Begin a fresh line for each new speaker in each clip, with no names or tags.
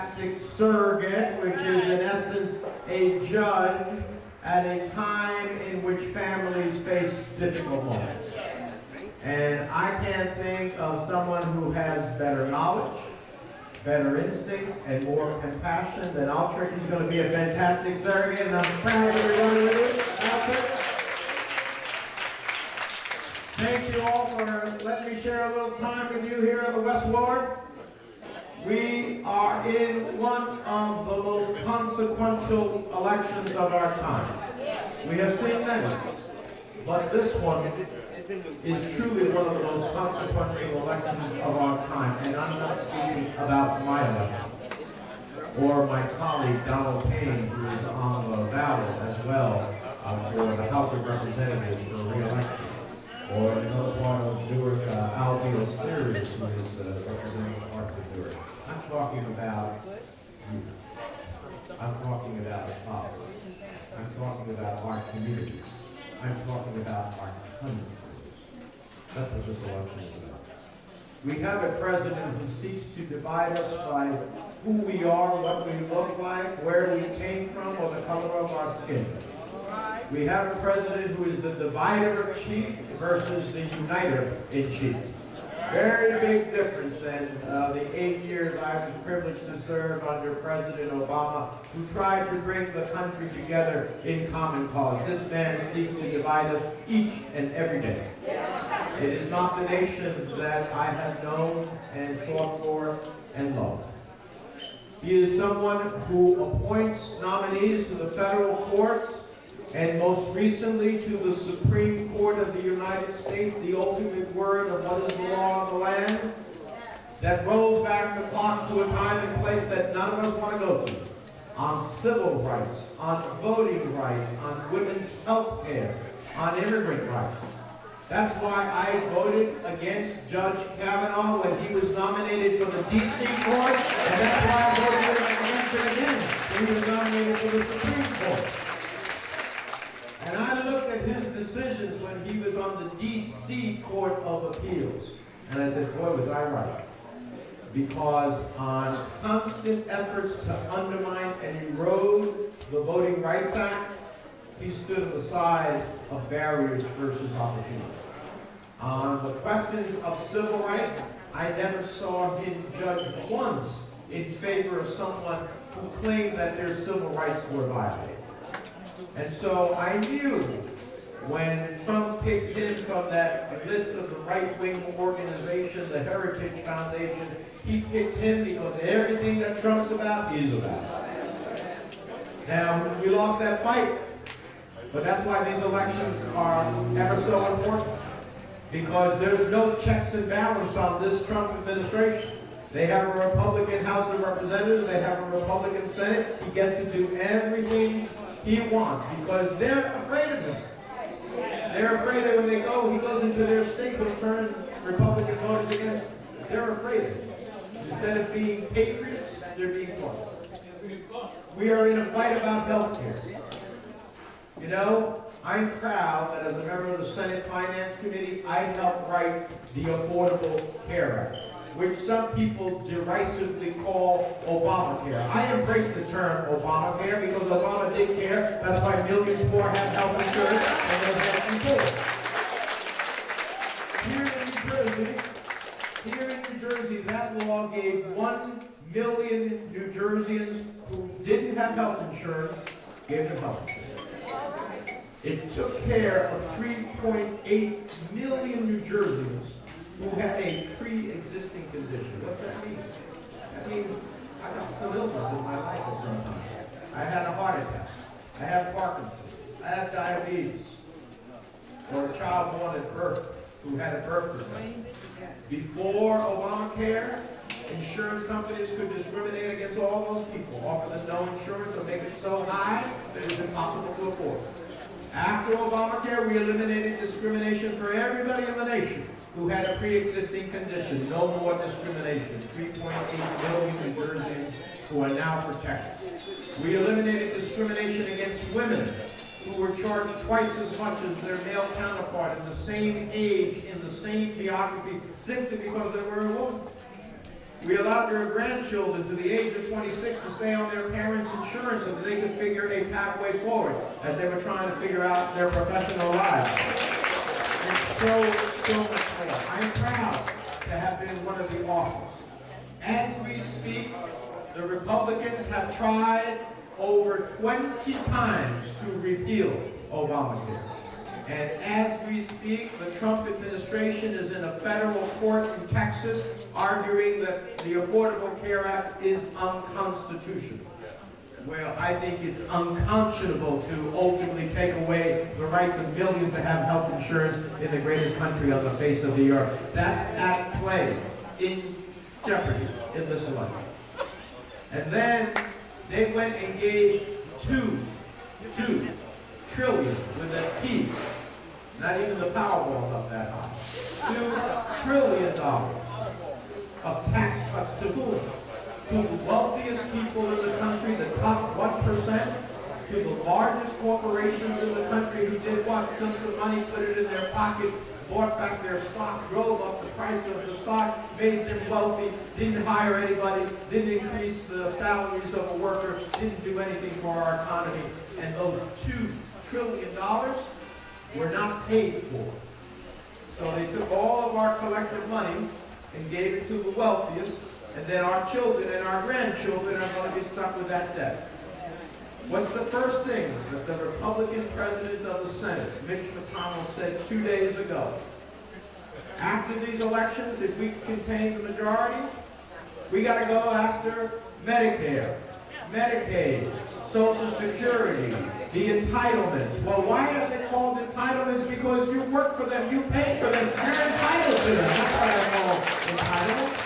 fantastic surrogate, which is in essence a judge at a time in which families face difficult moments. And I can't think of someone who has better knowledge, better instincts, and more compassion than Altrick. He's going to be a fantastic surrogate, and I'm proud to be running with it. Altrick. Thank you all for letting me share a little time with you here in the West Ward. We are in one of the most consequential elections of our time. We have seen many, but this one is truly one of the most consequential elections of our time. And I'm not speaking about my election or my colleague Donald Payne, who is on the ballot as well for the House of Representatives for re-election, or another part of Newark, Albiel Series, who is representing parts of Newark. I'm talking about you. I'm talking about us. I'm talking about our communities. I'm talking about our country. That's what this election is about. We have a president who seeks to divide us by who we are, what we look like, where we came from, or the color of our skin. We have a president who is the divider in chief versus the uniter in chief. Very big difference in the 8 years I was privileged to serve under President Obama, who tried to bring the country together in common cause. This man seeks to divide us each and every day. It is not the nations that I have known and fought for and loved. He is someone who appoints nominees to the federal courts, and most recently to the Supreme Court of the United States, the ultimate word of what is the law of the land, that rolls back the clock to a time and place that none of us want to go to, on civil rights, on voting rights, on women's health care, on immigrant rights. That's why I voted against Judge Kavanaugh when he was nominated for the D.C. Court, and that's why I voted against him again when he was nominated for the Supreme Court. And I looked at his decisions when he was on the D.C. Court of Appeals, and I said, boy, was I right. Because on constant efforts to undermine and erode the Voting Rights Act, he stood on the side of barriers versus opportunities. On the questions of civil rights, I never saw him judge once in favor of someone who claimed that their civil rights were violated. And so I knew when Trump picked him from that list of the right-wing organization, the Heritage Foundation, he picked him because everything that Trump's about, he's about. Now, we lost that fight, but that's why these elections are ever so important, because there's no checks and balance on this Trump administration. They have a Republican House of Representatives, they have a Republican Senate. He gets to do everything he wants because they're afraid of him. They're afraid that when he goes into their state, which turns Republican voters against, they're afraid of him. Instead of being patriots, they're being fought. We are in a fight about health care. You know, I'm proud that as a member of the Senate Finance Committee, I helped write the Affordable Care Act, which some people derisively call Obamacare. I embrace the term Obamacare because Obama did care. That's why millions more have health insurance and they're health insurance. Here in New Jersey, that law gave 1 million New Jerseyans who didn't have health insurance, gave them health insurance. It took care of 3.8 million New Jerseyans who had a pre-existing condition. What that means? That means I got some illness in my life at some time. I had a heart attack. I had Parkinson's. I had diabetes. Or a child born at birth who had a birth defect. Before Obamacare, insurance companies could discriminate against all those people, offer them no insurance or make it so high that it's impossible to afford. After Obamacare, we eliminated discrimination for everybody in the nation who had a pre-existing condition. No more discrimination. 3.8 million New Jerseyans who are now protected. We eliminated discrimination against women who were charged twice as much as their male counterpart in the same age, in the same geography, simply because they were a woman. We allowed their grandchildren to the age of 26 to stay on their parents' insurance so that they could figure a pathway forward as they were trying to figure out their professional lives. And so much more. I'm proud to have been one of the authors. As we speak, the Republicans have tried over 20 times to repeal Obamacare. And as we speak, the Trump administration is in a federal court in Texas arguing that the Affordable Care Act is unconstitutional. Well, I think it's unconscionable to ultimately take away the rights of millions to have health insurance in the greatest country on the face of the earth. That's at play, in jeopardy, in this election. And then they went and gave $2 trillion with a T. Not even the Powerball's up that high. $2 trillion of tax cuts to whom? To the wealthiest people in the country, the top 1%, to the largest corporations in the country who did what? Took the money, put it in their pockets, bought back their stock, drove up the price of the stock, made them wealthy, didn't hire anybody, didn't increase the salaries of a worker, didn't do anything for our economy. And those $2 trillion were not paid for. So they took all of our collective money and gave it to the wealthiest, and then our children and our grandchildren are going to be stuck with that debt. What's the first thing that the Republican president of the Senate, Mitch McConnell, said 2 days ago? After these elections, if we contain the majority, we got to go after Medicare, Medicaid, Social Security, the entitlements. Well, why are they called entitlements? Because you work for them, you pay for them, you're entitled to them. That's why they're called entitlements.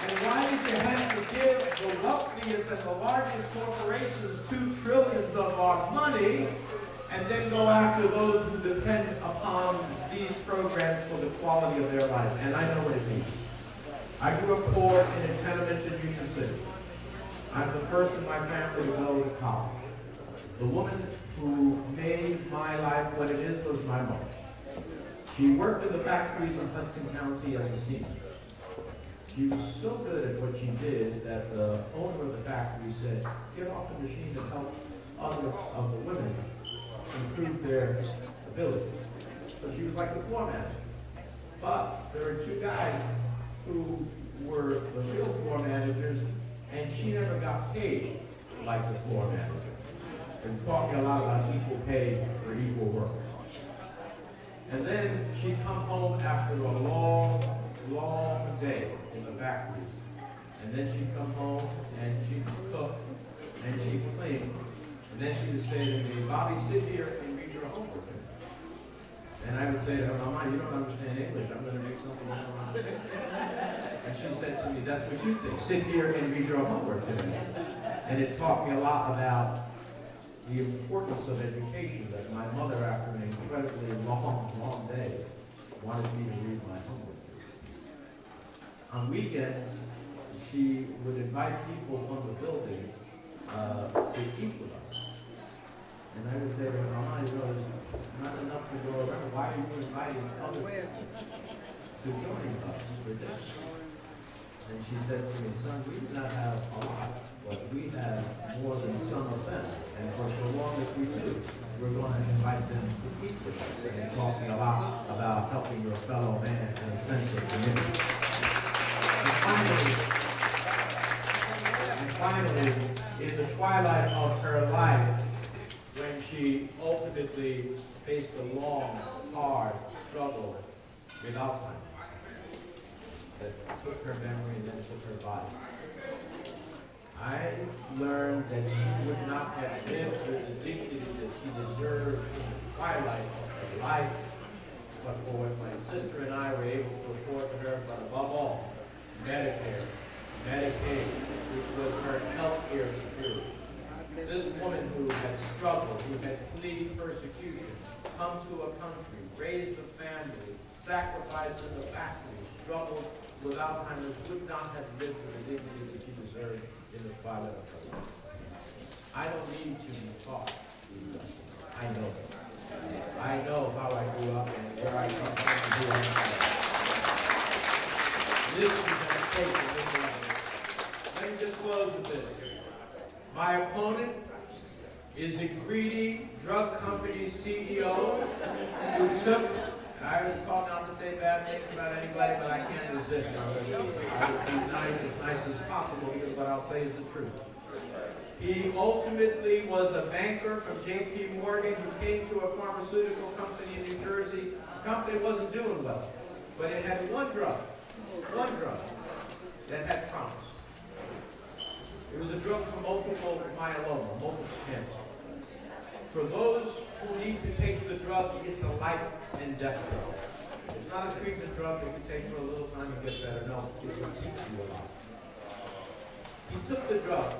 And why did you have to give the wealthiest and the largest corporations $2 trillion of our money and then go after those who depend upon these programs for the quality of their life? And I know what it means. I grew up poor in a tenement in Union City. I'm the first in my family to go to college. The woman who made my life what it is was my mother. She worked in the factories in Hudson County as a seaman. She was so good at what she did that the owner of the factory said, get off the machine to help other of the women improve their ability. So she was like the floor manager. But there were two guys who were the real floor managers, and she never got paid like the floor manager. It's talking a lot about equal pay for equal work. And then she'd come home after a long, long day in the factories. And then she'd come home and she'd cook and she'd clean. And then she would say to me, Bobby, sit here and read your homework. And I would say to her, Mama, you don't understand English. I'm going to make something I don't understand. And she said to me, that's what you think. Sit here and read your homework today. And it taught me a lot about the importance of education, that my mother, after an incredibly long day, wanted me to read my homework. On weekends, she would invite people from the building to eat with us. And I would say to her, Mama, you know, there's not enough to go around. Why are you inviting others to join us for dinner? And she said to me, son, we do not have a lot, but we have more than some of them. And for so long as we do, we're going to invite them to eat with us. And talking a lot about helping your fellow man in a sense of community. And finally, in the twilight of her life, when she ultimately faced a long, hard struggle with Alzheimer's that took her memory and then took her body, I learned that she would not have lived with the dignity that she deserved in the twilight of her life, but for what my sister and I were able to afford for her, but above all, Medicare, Medicaid, which was her health care security. This woman who had struggled, who had fled persecution, come to a country, raised a family, sacrificed in the factory, struggled with Alzheimer's, would not have lived with the dignity that she deserved in the twilight of her life. I don't need to be taught. I know. I know how I grew up and where I come from and who I am. This is an participation in this election. Let me just close with this. My opponent is a greedy drug company CEO who took, and I was called not to say bad things about anybody, but I can't resist. I would be nice as possible because what I'll say is the truth. He ultimately was a banker from J.P. Morgan who came to a pharmaceutical company in New Jersey. The company wasn't doing well, but it had one drug that had promise. It was a drug for multiple myeloma, multiple cancer. For those who need to take the drug, it's a life and death drug. It's not a treatment drug that you take for a little time and get better. No, it will keep you alive. He took the drug,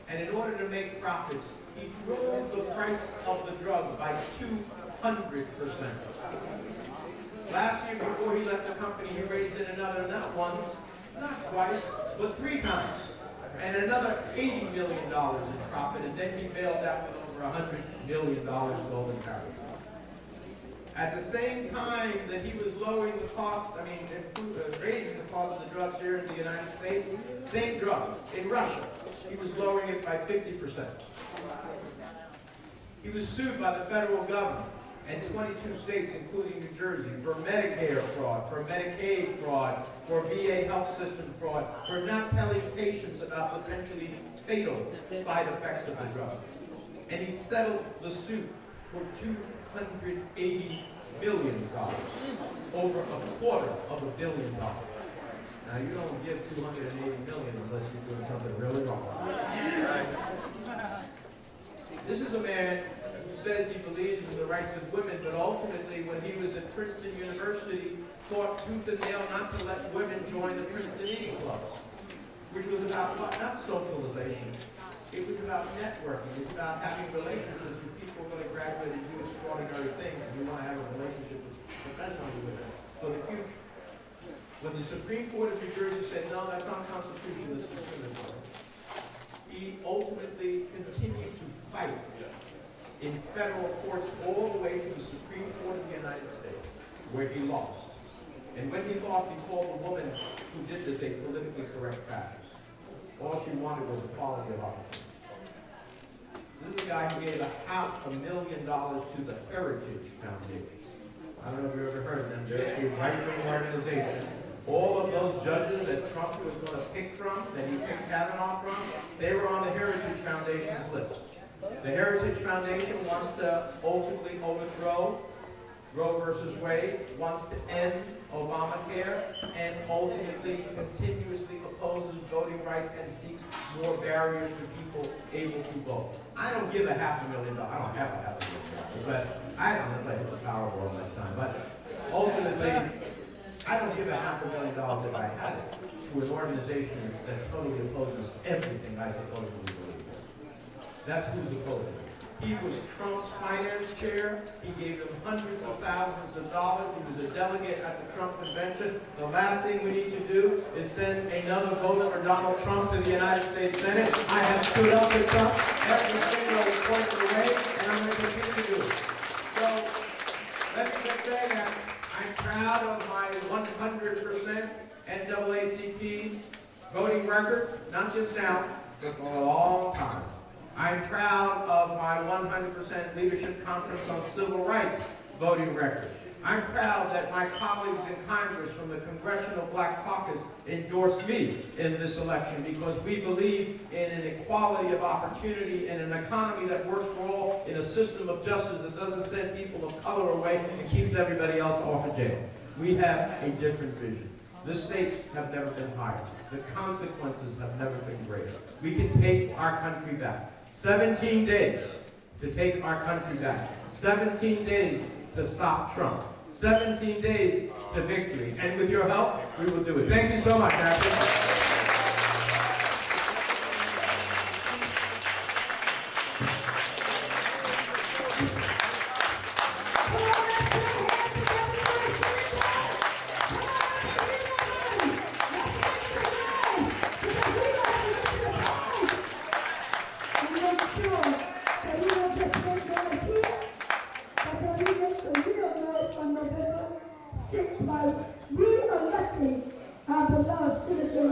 and in order to make profits, he drove the price of the drug by 200%. Last year, before he left the company, he raised it another, not once, not twice, but 3 times. And another $80 million in profit, and then he bailed out with over $100 million golden carry. At the same time that he was lowering the cost, raising the cost of the drugs here in the United States, same drug in Russia, he was lowering it by 50%. He was sued by the federal government and 22 states, including New Jersey, for Medicare fraud, for Medicaid fraud, for VA health system fraud, for not telling patients about potentially fatal side effects of the drug. And he settled the suit for $280 million, over $250 million. Now, you don't give $280 million unless you're doing something really wrong. This is a man who says he believes in the rights of women, but ultimately, when he was at Princeton University, fought tooth and nail not to let women join the Princeton Eating Club, which was about not socialization. It was about networking. It was about having relationships with people who are going to graduate and do extraordinary things, and you want to have a relationship professionally with them for the future. When the Supreme Court of New Jersey said, no, that's unconstitutional, this is discriminatory, he ultimately continued to fight in federal courts all the way to the Supreme Court of the United States, where he lost. And when he lost, he called the woman who did this a politically correct practice. All she wanted was equality of opportunity. This is a guy who gave $500,000 to the Heritage Foundation. I don't know if you've ever heard of them. They're a right-wing organization. All of those judges that Trump was going to pick from, that he picked Kavanaugh from, they were on the Heritage Foundation's list. The Heritage Foundation wants to ultimately overthrow Roe versus Wade, wants to end Obamacare, and ultimately continuously opposes voting rights and seeks more barriers to people able to vote. I don't give $500,000. I don't have $500,000, but I don't know if it's Powerball all that time. But ultimately, I don't give $500,000 if I had it to an organization that totally opposes everything I supposedly believe in. That's who's opposing. He was Trump's finance chair. He gave him hundreds of thousands of dollars. He was a delegate at the Trump convention. The last thing we need to do is send another vote for Donald Trump to the United States Senate. I have stood up to Trump every single point of the way, and I'm going to continue to do it. So let me just say that I'm proud of my 100% NAACP voting record, not just now, but for a long time. I'm proud of my 100% Leadership Conference on Civil Rights voting record. I'm proud that my colleagues in Congress from the Congressional Black Caucus endorsed me in this election because we believe in an equality of opportunity in an economy that works for all, in a system of justice that doesn't send people of color away and keeps everybody else off of jail. We have a different vision. The stakes have never been higher. The consequences have never been greater. We can take our country back. 17 days to take our country back. 17 days to stop Trump. 17 days to victory. And with your help, we will do it. Thank you so much, Ashley.
By re-electing our beloved citizen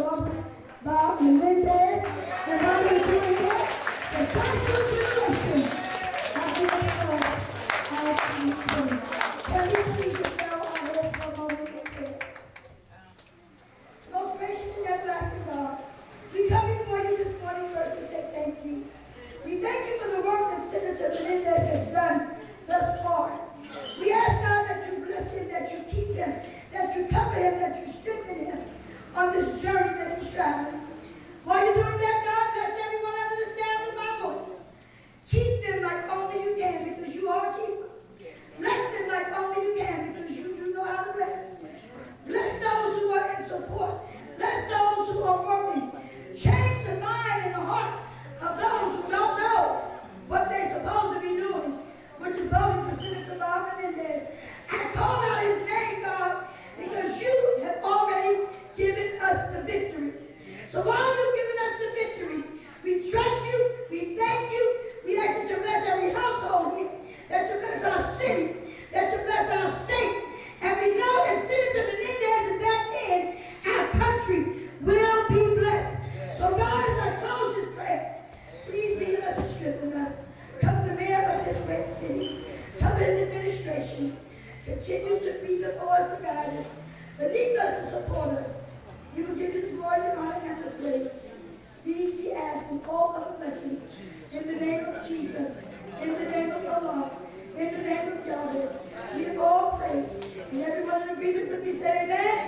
continue to be before us to guide us, to lead us, to support us. We will give you the glory, the honor, and the praise. These we ask in all of the blessings. In the name of Jesus, in the name of Allah, in the name of Yahweh, we have all prayed. And everyone in agreement with me said amen.